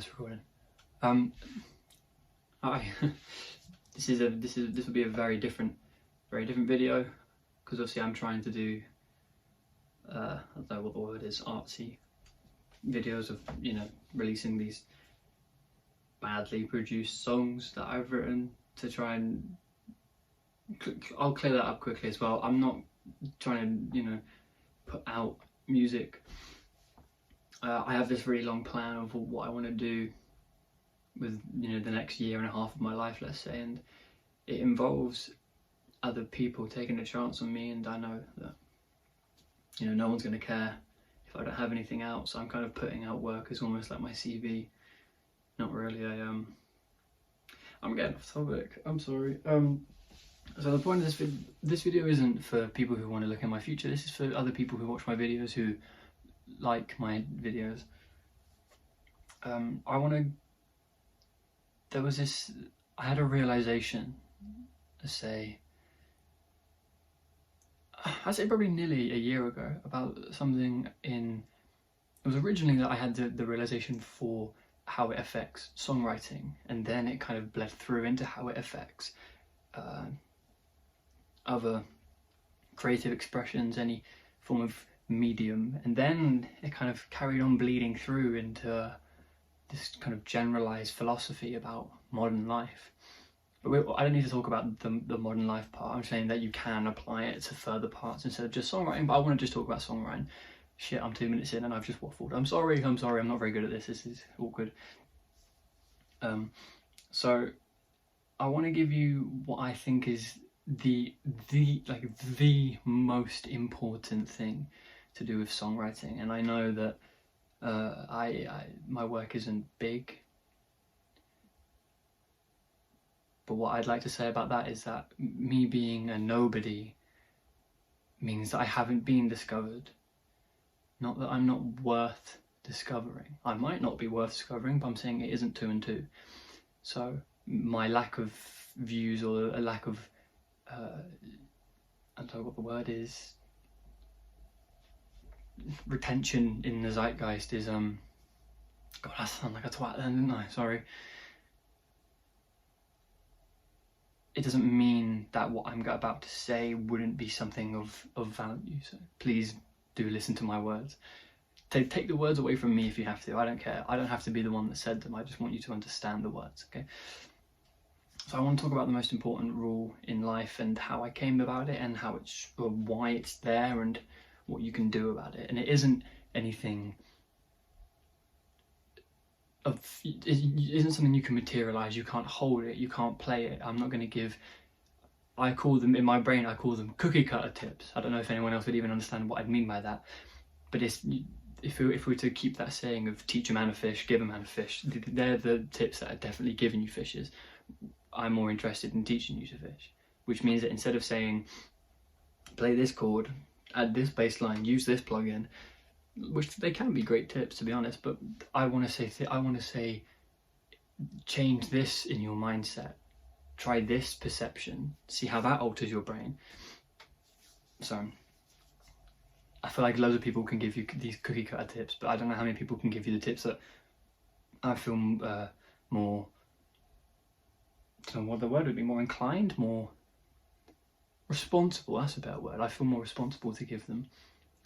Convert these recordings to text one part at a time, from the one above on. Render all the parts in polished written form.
it's recording. Hi. This will be a very different video, because obviously I'm trying to do I don't know what the word is, artsy videos of, you know, releasing these badly produced songs that I've written to try and I'll clear that up quickly as well. I'm not trying to, you know, put out music. I have this really long plan of what I want to do with, you know, the next year and a half of my life, let's say, and it involves other people taking a chance on me, and I know that, you know, no one's going to care if I don't have anything out, so I'm kind of putting out work as almost like my CV. Not really. I'm getting off topic, I'm sorry. So the point of this video isn't for people who want to look at my future. This is for other people who watch my videos, who like my videos. I had a realization, I'd say probably nearly a year ago, about something it was originally that I had the realization for how it affects songwriting, and then it kind of bled through into how it affects other creative expressions, any form of medium, and then it kind of carried on bleeding through into this kind of generalized philosophy about modern life. But I don't need to talk about the modern life part. I'm saying that you can apply it to further parts instead of just songwriting, but I want to just talk about songwriting. Shit, I'm 2 minutes in and I've just waffled. I'm sorry, I'm not very good at this. This is awkward. So I want to give you what I think is the most important thing to do with songwriting. And I know that my work isn't big, but what I'd like to say about that is that me being a nobody means that I haven't been discovered. Not that I'm not worth discovering. I might not be worth discovering, but I'm saying it isn't 2 and 2. So my lack of views, or a lack of I don't know what the word is, retention in the zeitgeist is God, I sound like a twat then, didn't I? Sorry. It doesn't mean that what I'm about to say wouldn't be something of value, so please do listen to my words. Take the words away from me if you have to, I don't care. I don't have to be the one that said them, I just want you to understand the words, okay? So I want to talk about the most important rule in life and how I came about it, and why it's there and what you can do about it. And it isn't anything it isn't something you can materialize. You can't hold it, you can't play it. I'm not going to give, I call them, in my brain I call them cookie cutter tips. I don't know if anyone else would even understand what I'd mean by that, but it's, if we were to keep that saying of teach a man a fish, give a man a fish, they're the tips that are definitely giving you fishes. I'm more interested in teaching you to fish, which means that instead of saying play this chord, add this bass line, use this plugin, which they can be great tips to be honest, but I want to say change this in your mindset, try this perception, see how that alters your brain. So I feel like loads of people can give you these cookie cutter tips, but I don't know how many people can give you the tips that I feel more, I don't know what the word would be, more inclined, more responsible, that's a better word. I feel more responsible to give them.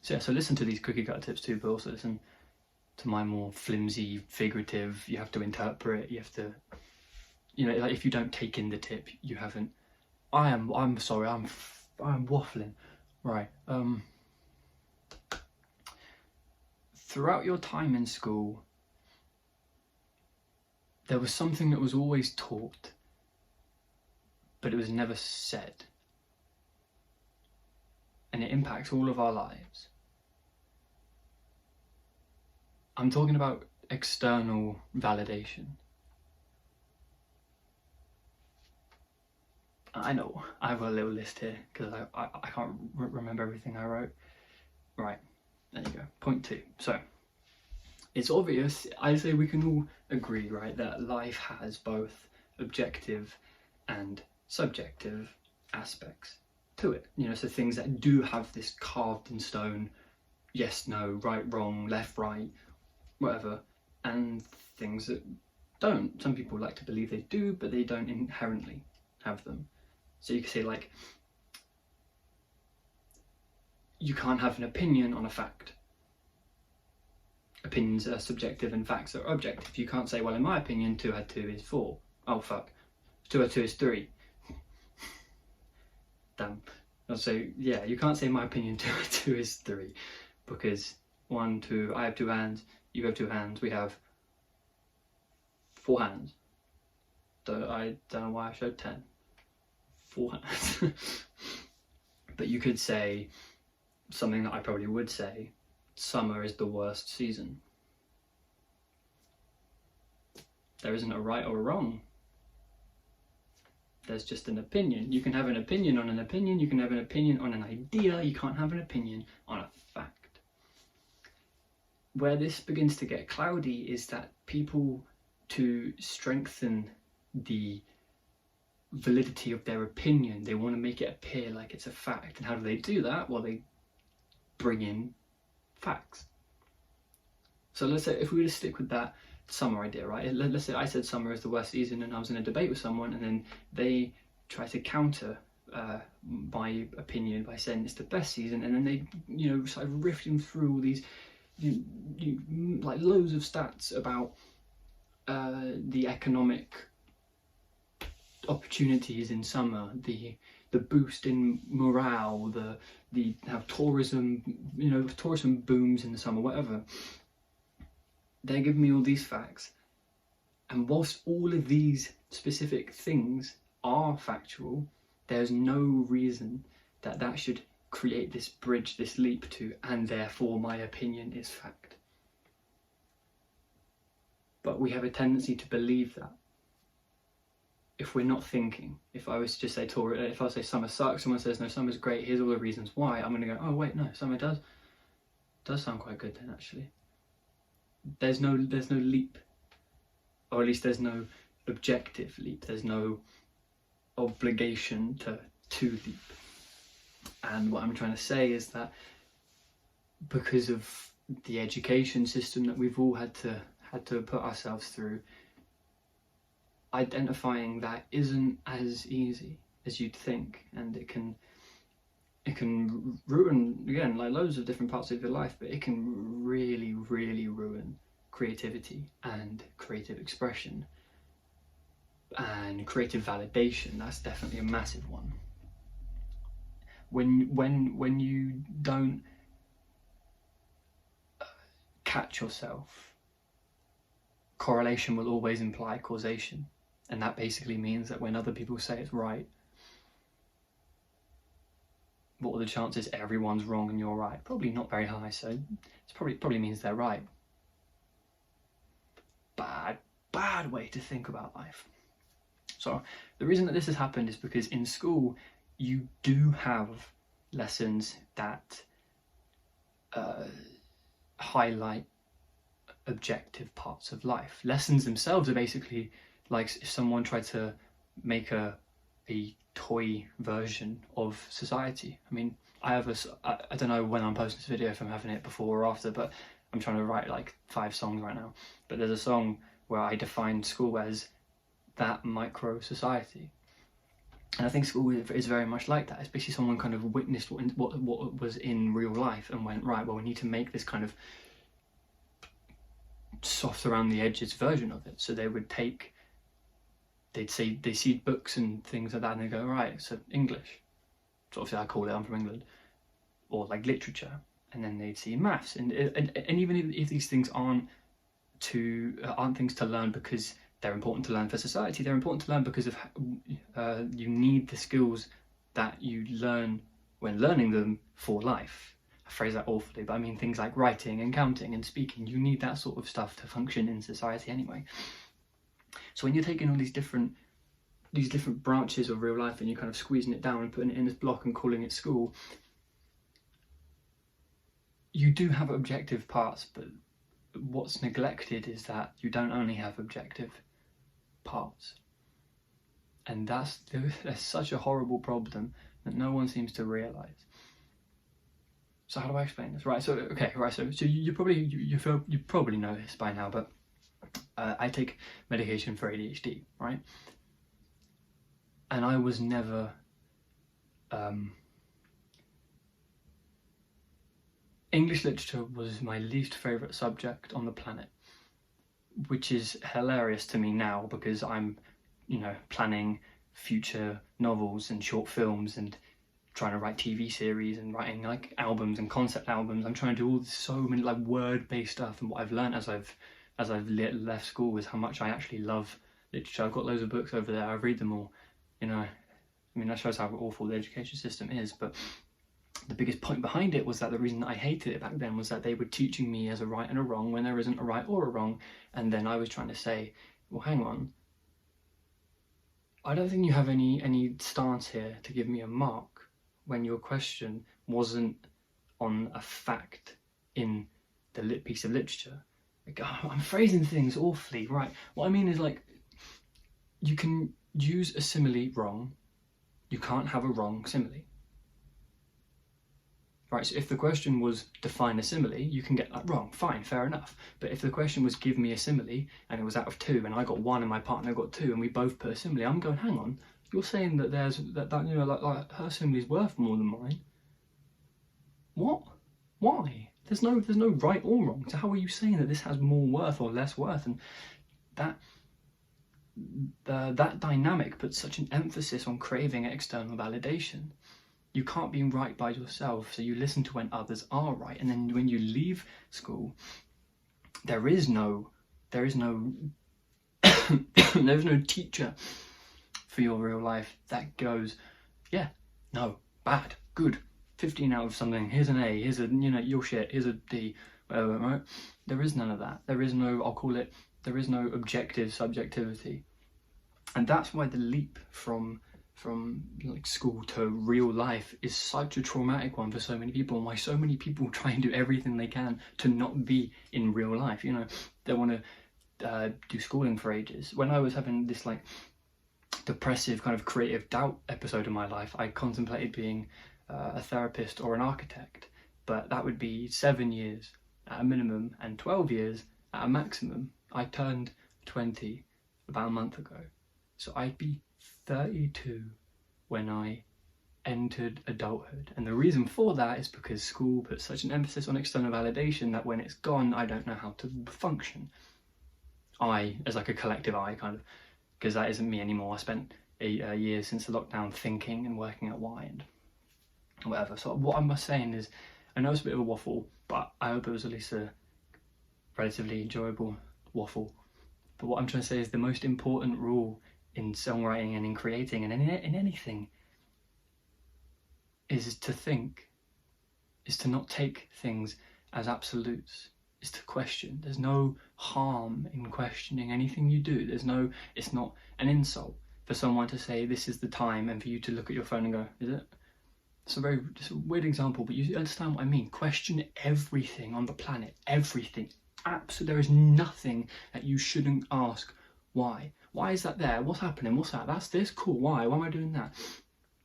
So yeah, so listen to these cookie cutter tips too, but also listen to my more flimsy, figurative, you have to interpret, you have to, you know, like if you don't take in the tip, you haven't. I'm sorry, I'm waffling. Right, throughout your time in school, there was something that was always taught, but it was never said. And it impacts all of our lives. I'm talking about external validation. I know, I have a little list here, because I can't remember everything I wrote. Right, there you go, point 2. So, it's obvious, I say we can all agree, right, that life has both objective and subjective aspects to it. You know, so things that do have this carved in stone, yes, no, right, wrong, left, right, whatever, and things that don't. Some people like to believe they do, but they don't inherently have them. So you could say, like, you can't have an opinion on a fact. Opinions are subjective and facts are objective. You can't say, well, in my opinion, 2 add 2 is 4. Oh, fuck. 2 add 2 is 3. Damn. So, yeah, you can't say, in my opinion, 2 add 2 is 3. Because 1, 2, I have 2 hands, you have 2 hands, we have 4 hands. So I don't know why I showed 10. 4 hands. But you could say something that I probably would say: summer is the worst season. There isn't a right or a wrong. There's just an opinion. You can have an opinion on an opinion, you can have an opinion on an idea, you can't have an opinion on a fact. Where this begins to get cloudy is that people, to strengthen the validity of their opinion, they want to make it appear like it's a fact. And how do they do that? Well, they bring in facts. So let's say, if we were to stick with that summer idea, right? Let's say I said summer is the worst season, and I was in a debate with someone, and then they try to counter my opinion by saying it's the best season, and then they, started riffing through all these, like, loads of stats about the economic opportunities in summer, the boost in morale, the how tourism booms in the summer, whatever. They're giving me all these facts, and whilst all of these specific things are factual, there's no reason that should create this bridge, this leap to, and therefore my opinion is fact. But we have a tendency to believe that. If we're not thinking, if I was to just say if I say summer sucks, someone says no, summer's great, here's all the reasons why, I'm going to go, oh wait, no, summer does sound quite good then, actually. There's no leap, or at least there's no objective leap. There's no obligation to leap. And what I'm trying to say is that because of the education system that we've all had to put ourselves through, identifying that isn't as easy as you'd think, and it can ruin, again, like loads of different parts of your life, but it can really, really ruin creativity and creative expression and creative validation. That's definitely a massive one. When you don't catch yourself, correlation will always imply causation, and that basically means that when other people say it's right, what are the chances everyone's wrong and you're right? Probably not very high, so it probably means they're right. Bad way to think about life. So the reason that this has happened is because in school you do have lessons that highlight objective parts of life. Lessons themselves are basically like if someone tried to make a toy version of society. I mean, I don't know when I'm posting this video, if I'm having it before or after, but I'm trying to write like 5 songs right now. But there's a song where I define school as that micro society. And I think school is very much like that. It's basically someone kind of witnessed what was in real life and went, right, well, we need to make this kind of soft around the edges version of it. So they'd see books and things like that, and they go, right, so English, so obviously I call it, I'm from England, or like literature, and then they'd see maths, and even if these things aren't things to learn because they're important to learn for society, they're important to learn because of you need the skills that you learn when learning them for life. I phrase that awfully, but I mean things like writing and counting and speaking. You need that sort of stuff to function in society anyway. So when you're taking all these different branches of real life and you're kind of squeezing it down and putting it in this block and calling it school, you do have objective parts, but what's neglected is that you don't only have objective parts. And that's such a horrible problem that no one seems to realise. So how do I explain this? Right, so you probably know this by now, but I take medication for ADHD, right? And I was never English literature was my least favourite subject on the planet, which is hilarious to me now because I'm, you know, planning future novels and short films and trying to write TV series and writing like albums and concept albums. I'm trying to do all this, so many like word-based stuff, and what I've learned as I've left school is how much I actually love literature. I've got loads of books over there. I read them all, you know. I mean, that shows how awful the education system is, but the biggest point behind it was that the reason that I hated it back then was that they were teaching me as a right and a wrong when there isn't a right or a wrong, and then I was trying to say, well, hang on, I don't think you have any stance here to give me a mark when your question wasn't on a fact in the piece of literature. Like, I'm phrasing things awfully, right? What I mean is, like, you can use a simile wrong, you can't have a wrong simile. Right, so if the question was define a simile, you can get that wrong, fine, fair enough. But if the question was give me a simile, and it was out of 2, and I got 1 and my partner got 2, and we both put a simile, I'm going, hang on, you're saying that there's that you know, like her simile's worth more than mine. What? Why? There's no right or wrong. So how are you saying that this has more worth or less worth? And that dynamic puts such an emphasis on craving external validation. You can't be right by yourself, so you listen to when others are right, and then when you leave school, there is no there's no teacher for your real life that goes, yeah, no, bad, good, 15 out of something, here's an A, here's a, you know, you're shit, here's a D, whatever, right? There is none of that. There is no objective subjectivity. And that's why the leap from like school to real life is such a traumatic one for so many people, and why so many people try and do everything they can to not be in real life. You know, they want to do schooling for ages. When I was having this like depressive kind of creative doubt episode in my life, I contemplated being a therapist or an architect, but that would be 7 years at a minimum and 12 years at a maximum. I turned 20 about a month ago, so I'd be 32 when I entered adulthood. And the reason for that is because school puts such an emphasis on external validation that when it's gone, I don't know how to function. I, as like a collective I, kind of, because that isn't me anymore. I spent a year since the lockdown thinking and working out why and whatever. So what I'm saying is, I know it's a bit of a waffle, but I hope it was at least a relatively enjoyable waffle. But what I'm trying to say is the most important rule in songwriting and in creating and in anything is to think, is to not take things as absolutes, is to question. There's no harm in questioning anything you do. It's not an insult for someone to say this is the time and for you to look at your phone and go, is it? It's a weird example, but you understand what I mean. Question everything on the planet, everything. Absolutely, there is nothing that you shouldn't ask. Why? Why is that there? What's happening? What's that? That's this? Cool. Why? Why am I doing that?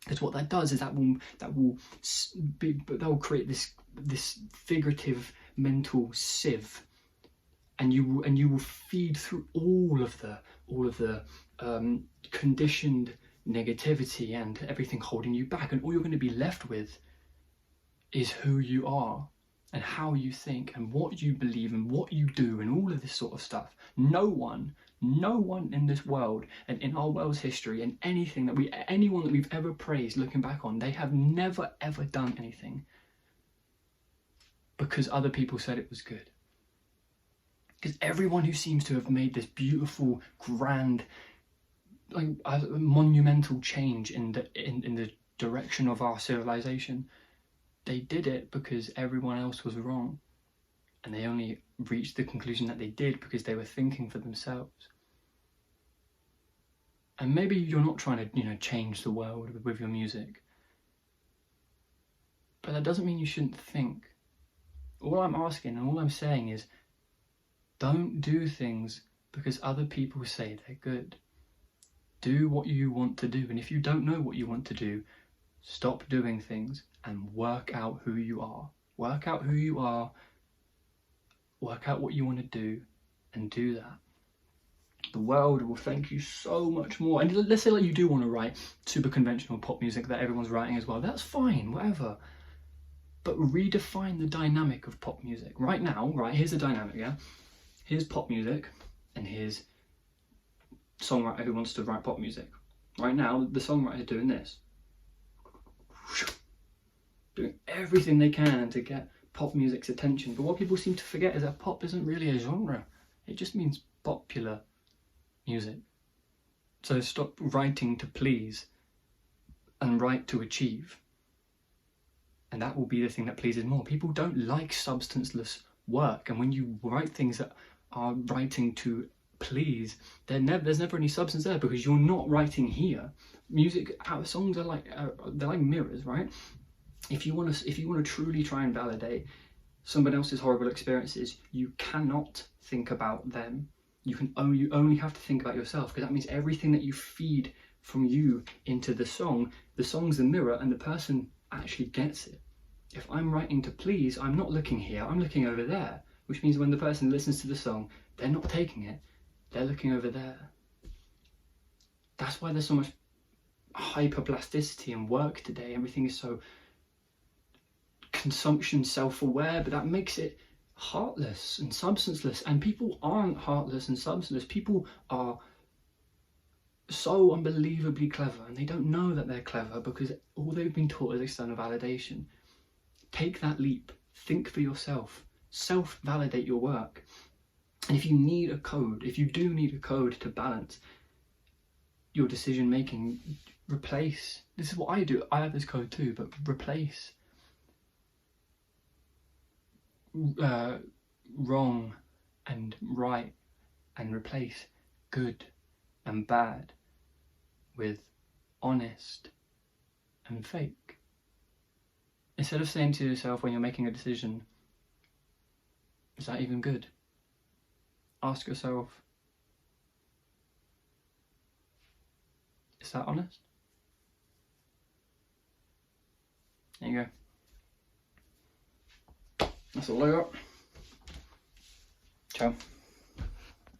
Because what that does is that will create this figurative mental sieve, and you will feed through all of the conditioned negativity and everything holding you back, and all you're going to be left with is who you are and how you think and what you believe and what you do and all of this sort of stuff. No one in this world and in our world's history and anyone that we've ever praised looking back on, they have never ever done anything because other people said it was good. Because everyone who seems to have made this beautiful, grand, like monumental change in the direction of our civilization, they did it because everyone else was wrong, and they only reached the conclusion that they did because they were thinking for themselves. And maybe you're not trying to, change the world with your music, but that doesn't mean you shouldn't think. All I'm asking and all I'm saying is, don't do things because other people say they're good. Do what you want to do, and if you don't know what you want to do, stop doing things and work out who you are. Work out who you are, work out what you want to do, and do that. the world will thank you so much more. And let's say like you do want to write super conventional pop music that everyone's writing as well. That's fine, whatever. But redefine the dynamic of pop music. Right now, right, here's the dynamic, yeah? Here's pop music and here's songwriter who wants to write pop music. Right now, the songwriter is doing this. Doing everything they can to get pop music's attention. But what people seem to forget is that pop isn't really a genre. It just means popular music. So stop writing to please and write to achieve. And that will be the thing that pleases more. People don't like substanceless work. And when you write things that are writing to please, there's never any substance there, because you're not writing here. Music, songs are like they're like mirrors, right? If you want to truly try and validate somebody else's horrible experiences, you cannot think about them. You only have to think about yourself, because that means everything that you feed from you into the song's the mirror, and the person actually gets it. If I'm writing to please, I'm not looking here, I'm looking over there, which means when the person listens to the song, they're not taking it, they're looking over there. That's why there's so much hyperplasticity in work today. Everything is so consumption self-aware, but that makes it heartless and substanceless. And people aren't heartless and substanceless. People are so unbelievably clever, and they don't know that they're clever because all they've been taught is external validation. Take that leap, think for yourself, self-validate your work. And if you need a code, if you do need a code to balance your decision making, replace. This is what I do. I have this code too, but replace wrong and right, and replace good and bad with honest and fake. Instead of saying to yourself when you're making a decision, is that even good? Ask yourself, is that honest? There you go. That's all I got. Ciao.